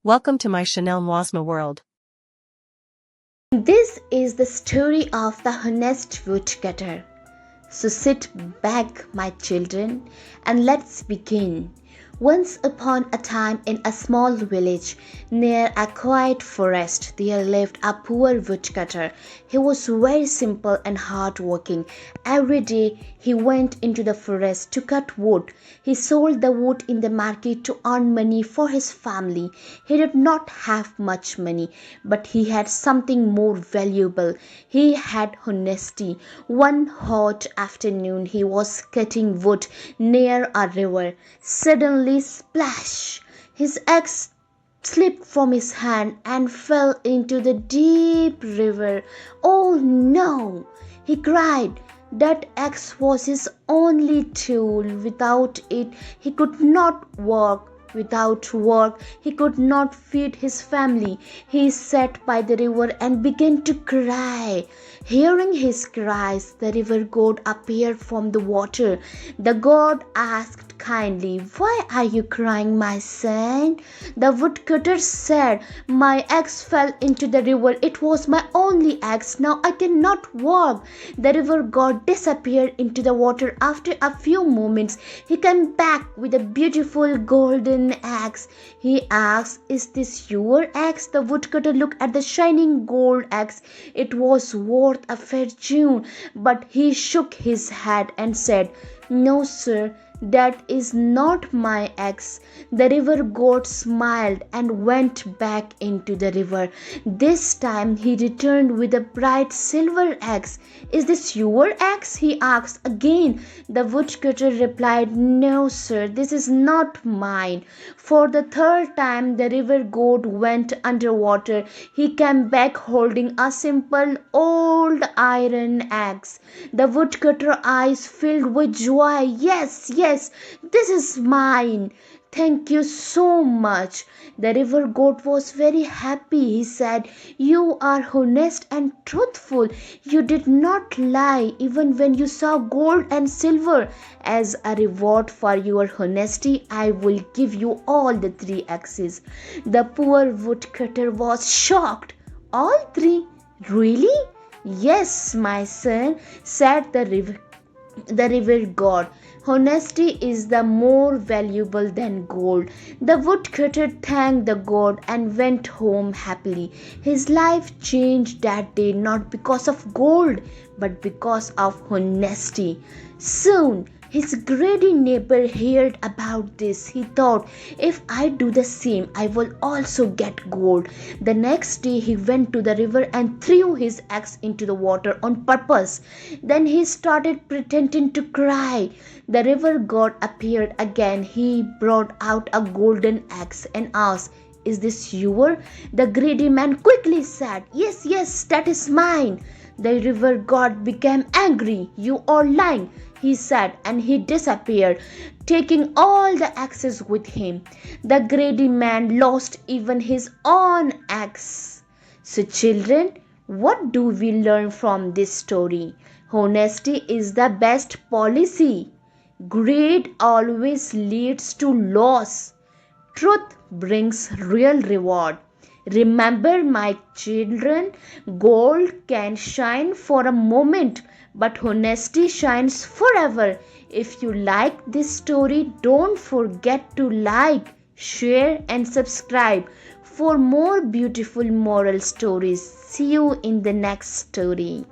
Welcome to my Chanel Moisma world. This is the story of the honest woodcutter. So sit back, my children, and let's begin. Once upon a time, in a small village near a quiet forest, there lived a poor woodcutter. He was very simple and hardworking. Every day he went into the forest to cut wood. He sold the wood in the market to earn money for his family. He did not have much money, but he had something more valuable. He had honesty. One hot afternoon he was cutting wood near a river. Suddenly, splash! His axe slipped from his hand and fell into the deep river. "Oh no!" he cried. That axe was his only tool. Without it, he could not work. Without work, he could not feed his family. He sat by the river and began to cry. Hearing his cries, the river god appeared from the water. The god asked kindly, "Why are you crying, my son?" The woodcutter said, "My axe fell into the river. It was my only axe. Now I cannot work." The river god disappeared into the water. After a few moments, he came back with a beautiful golden axe. He asked, "Is this your axe?" The woodcutter looked at the shining gold axe. It was worth a fortune, but he shook his head and said, "No, sir, that is not my axe." The river god smiled and went back into the river. This time he returned with a bright silver axe. "Is this your axe?" he asked again. The woodcutter replied, "No, sir, this is not mine." For the third time the river god went underwater. He came back holding a simple old iron axe. The woodcutter eyes filled with joy. "Yes, yes, this is mine. Thank you so much." The river god was very happy. He said, "You are honest and truthful. You did not lie even when you saw gold and silver. As a reward for your honesty, I will give you all the three axes." The poor woodcutter was shocked. "All three? Really?" "Yes, my son," said the river god. "Honesty is the more valuable than gold." The woodcutter thanked the god and went home happily. His life changed that day, not because of gold, but because of honesty. Soon his greedy neighbor heard about this. He thought, "If I do the same, I will also get gold." The next day he went to the river and threw his axe into the water on purpose. Then he started pretending to cry. The river god appeared again. He brought out a golden axe and asked, "Is this yours?" The greedy man quickly said, "Yes, yes, that is mine." The river god became angry. "You are lying," he said, and he disappeared, taking all the axes with him. The greedy man lost even his own axe. So, children, what do we learn from this story? Honesty is the best policy. Greed always leads to loss. Truth brings real reward. Remember, my children, gold can shine for a moment, but honesty shines forever. If you like this story, don't forget to like, share, and subscribe for more beautiful moral stories. See you in the next story.